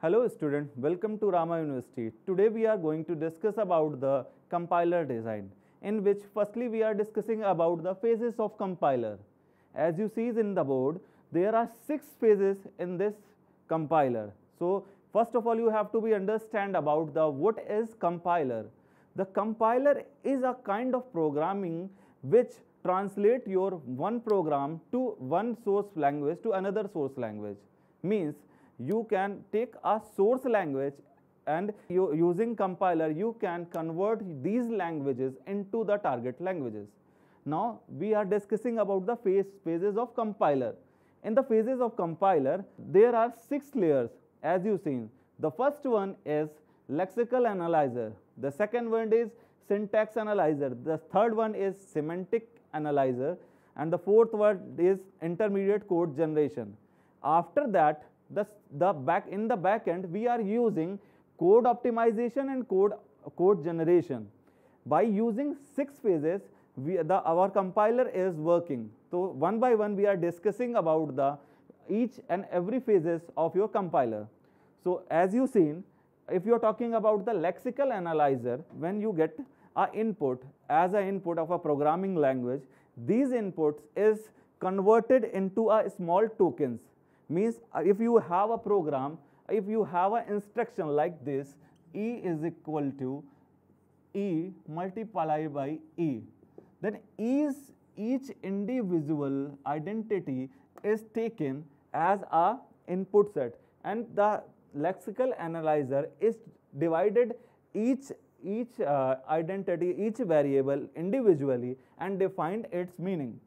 Hello student, welcome to Rama University. Today we are going to discuss about the compiler design, in which firstly we are discussing about the phases of compiler. As you see in the board, there are 6 phases in this compiler. So first of all you have to be understand about the what is compiler. The compiler is a kind of programming which translate your one program to one source language to another source language. Means you can take a source language and using compiler you can convert these languages into the target languages. Now we are discussing about the phases of compiler. In the phases of compiler there are 6 layers as you seen. The first one is lexical analyzer, the second one is syntax analyzer, the third one is semantic analyzer, and the fourth one is intermediate code generation. After that in the back end we are using code optimization and code generation. By using 6 phases our compiler is working. So one by one we are discussing about the each and every phases of your compiler. So as you seen, if you are talking about the lexical analyzer, when you get a input as an input of a programming language, these inputs is converted into a small tokens. Means if you have a program, if you have an instruction like this, E is equal to E multiplied by E, then each individual identity is taken as a input set, and the lexical analyzer is divided each identity, each variable individually and defined its meaning.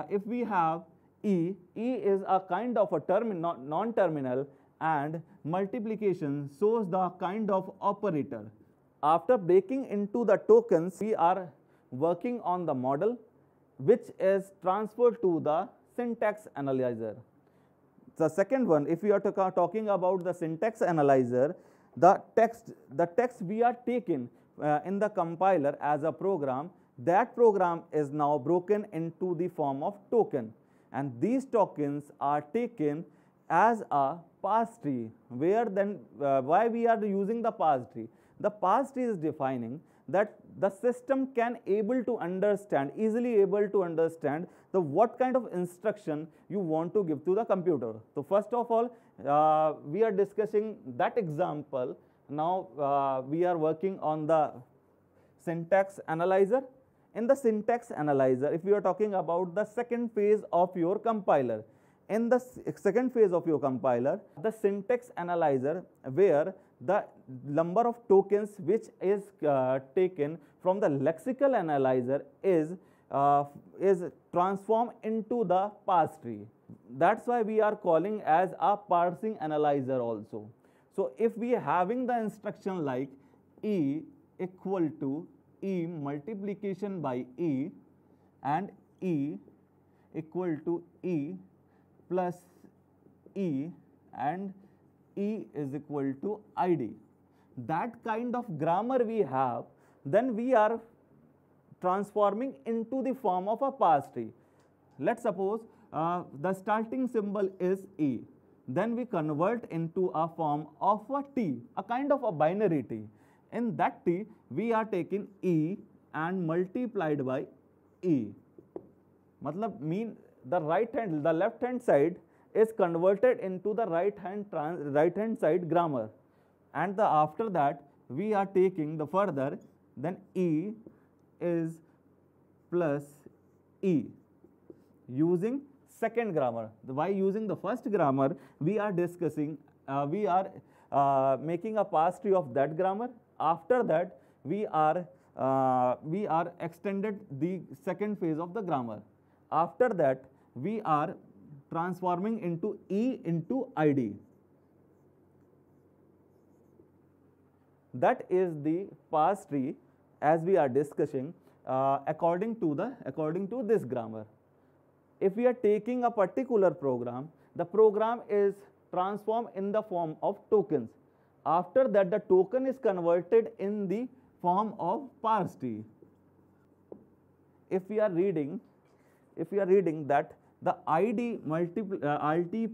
If we have E is a kind of a non-terminal, and multiplication shows the kind of operator. After breaking into the tokens, we are working on the model which is transferred to the syntax analyzer. The second one, if we are talking about the syntax analyzer, the text we are taking in the compiler as a program, that program is now broken into the form of token, and these tokens are taken as a parse tree. Where then why we are using the parse tree? The parse tree is defining that the system can easily able to understand the what kind of instruction you want to give to the computer. So first of all we are discussing that example. Now we are working on the syntax analyzer. In the syntax analyzer, if we are talking about the second phase of your compiler, in the second phase of your compiler, the syntax analyzer, where the number of tokens which is taken from the lexical analyzer is transformed into the parse tree. That's why we are calling as a parsing analyzer also. So if we are having the instruction like E equal to E multiplication by E and E equal to E plus E and E is equal to ID, that kind of grammar we have, then we are transforming into the form of a parse tree. Let's suppose the starting symbol is E, then we convert into a form of a T, a kind of a binary T. In that T we are taking E and multiplied by E. Matlab mean the left hand side is converted into the right hand side grammar, and after that we are taking the further, then E is plus E using second grammar. By using the first grammar we are discussing we are making a parse tree of that grammar. After that we are extended the second phase of the grammar. After that we are transforming into E into ID. That is the parse tree as we are discussing according to this grammar. If we are taking a particular program, the program is transformed in the form of tokens. After that the token is converted in the form of parse tree. If we are reading that the id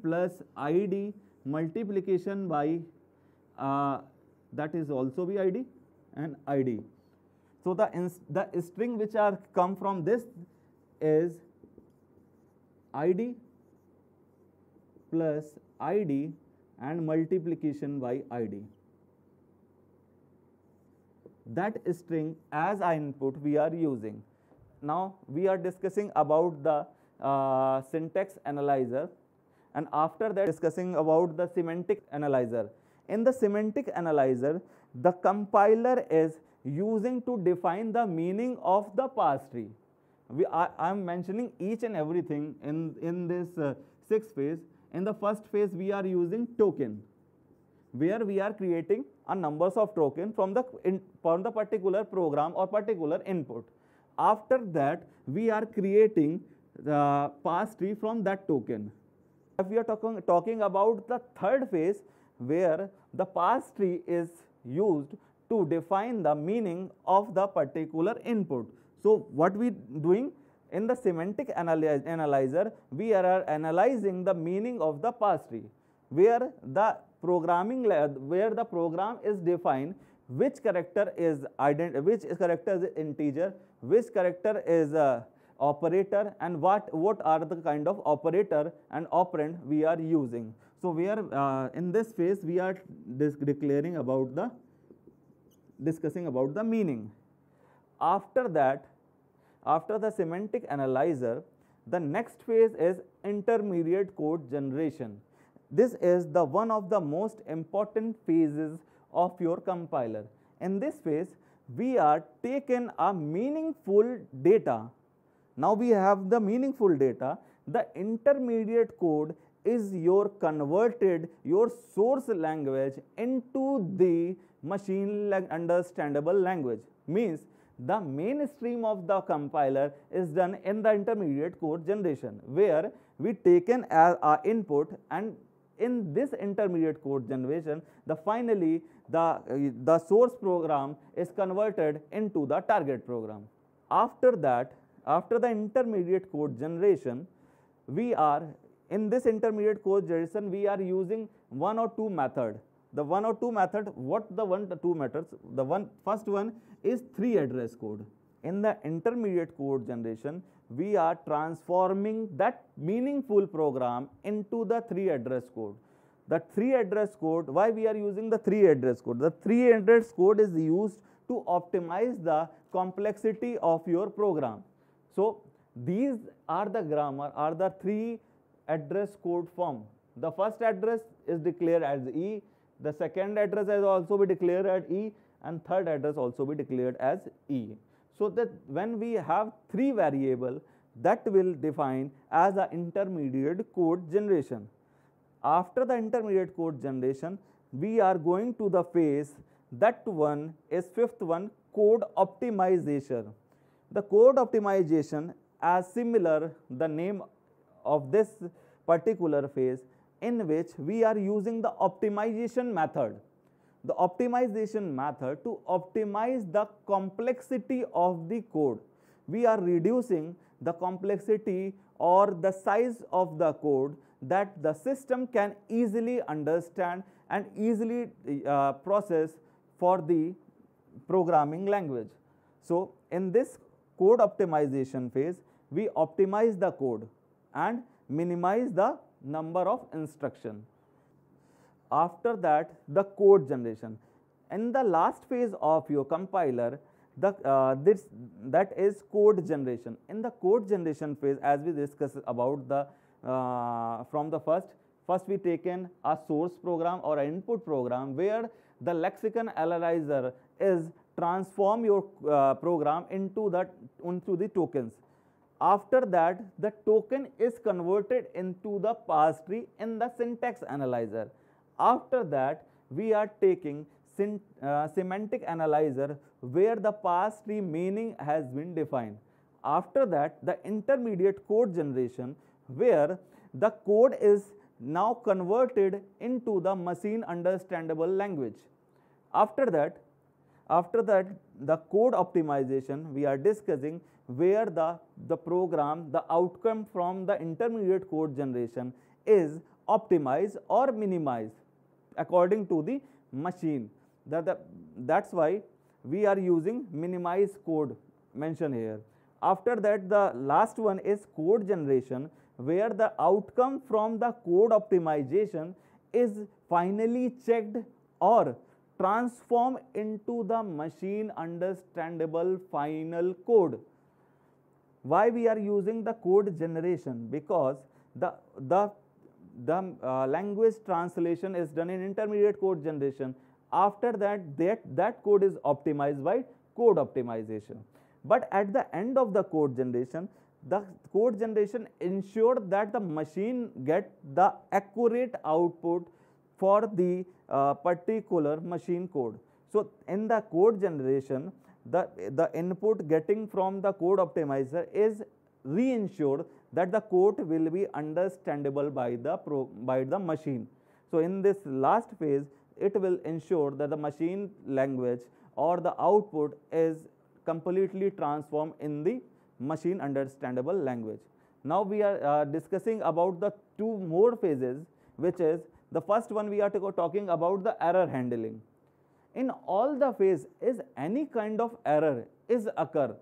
plus id multiplication by that is also be id and id. So the string which are come from this is id plus id and multiplication by id. That string as our input we are using. Now we are discussing about the syntax analyzer, and after that discussing about the semantic analyzer. In the semantic analyzer, the compiler is using to define the meaning of the parse tree. I am mentioning each and everything in this sixth phase. In the first phase, we are using token, where we are creating a numbers of token from the particular program or particular input. After that, we are creating the parse tree from that token. If we are talking about the third phase, where the parse tree is used to define the meaning of the particular input. So what we doing in the semantic analyzer, we are analyzing the meaning of the parse tree, where the program is defined which character is integer, which character is operator, and what are the kind of operator and operand we are using. So we are in this phase we are discussing about the meaning. After that, after the semantic analyzer, the next phase is intermediate code generation. This is the one of the most important phases of your compiler. In this phase, we are taking a meaningful data. Now we have the meaningful data. The intermediate code is your converted your source language into the machine understandable language. Means the mainstream of the compiler is done in the intermediate code generation, where we taken as our input, and in this intermediate code generation, finally the source program is converted into the target program. After that, after the intermediate code generation, we are in this intermediate code generation we are using one or two method. The one or two method, what the one or two methods? First one is 3 address code. In the intermediate code generation, we are transforming that meaningful program into the 3 address code. The 3 address code, why we are using the 3 address code? The 3 address code is used to optimize the complexity of your program. So these are the grammar, are the 3 address code form. The first address is declared as E, the second address has also be declared as E, and third address also be declared as E. So that when we have 3 variable, that will define as an intermediate code generation. After the intermediate code generation, we are going to the phase, that one is fifth one, code optimization. The code optimization, as similar the name of this particular phase, in which we are using the optimization method. The optimization method to optimize the complexity of the code. We are reducing the complexity or the size of the code that the system can easily understand and easily process for the programming language. So in this code optimization phase, we optimize the code and minimize the number of instructions. After that, the code generation. In the last phase of your compiler, that is code generation. In the code generation phase, as we discussed about the from the first we taken a source program or an input program, where the lexicon analyzer is transform your program into the tokens. After that, the token is converted into the parse tree in the syntax analyzer. After that, we are taking semantic analyzer, where the parse tree meaning has been defined. After that, the intermediate code generation, where the code is now converted into the machine understandable language. After that, the code optimization we are discussing, where the program, the outcome from the intermediate code generation is optimized or minimized according to the machine. That's why we are using minimize code mentioned here. After that, the last one is code generation, where the outcome from the code optimization is finally checked or transformed into the machine understandable final code. Why we are using the code generation? Because the language translation is done in intermediate code generation. After that, that code is optimized by code optimization. But at the end of the code generation ensure that the machine get the accurate output for the particular machine code. So in the code generation, the input getting from the code optimizer is re-ensure that the code will be understandable by the machine. So in this last phase, it will ensure that the machine language or the output is completely transformed in the machine understandable language. Now we are discussing about the two more phases, which is the first one we are talking about the error handling. In all the phase, is any kind of error is occur,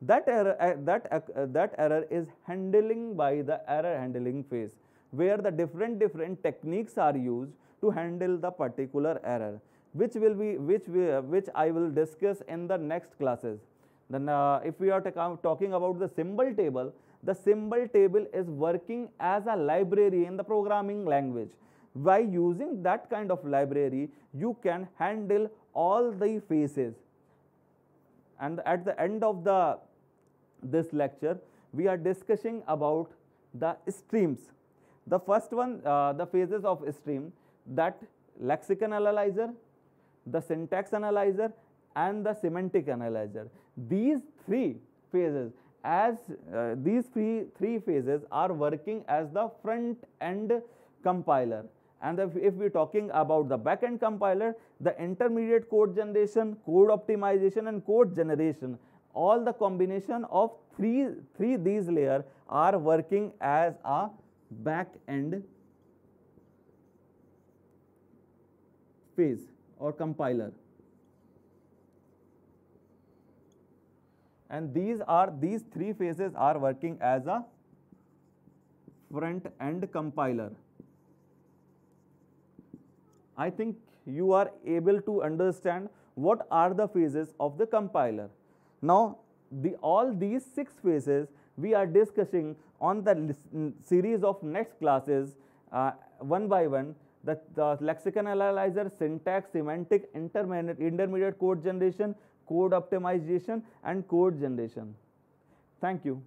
that error is handling by the error handling phase, where the different techniques are used to handle the particular error, which I will discuss in the next classes. Then if we are talking about the symbol table, the symbol table is working as a library in the programming language. By using that kind of library, you can handle all the phases. And at the end of this lecture, we are discussing about the streams. The first one, the phases of stream, that lexicon analyzer, the syntax analyzer, and the semantic analyzer. These three phases, these three phases are working as the front end compiler. And if we're talking about the back-end compiler, the intermediate code generation, code optimization, and code generation, all the combination of three these layers are working as a back-end phase or compiler. And these three phases are working as a front-end compiler. I think you are able to understand what are the phases of the compiler. Now, all these 6 phases we are discussing on the series of next classes one by one. The lexicon analyzer, syntax, semantic, intermediate code generation, code optimization, and code generation. Thank you.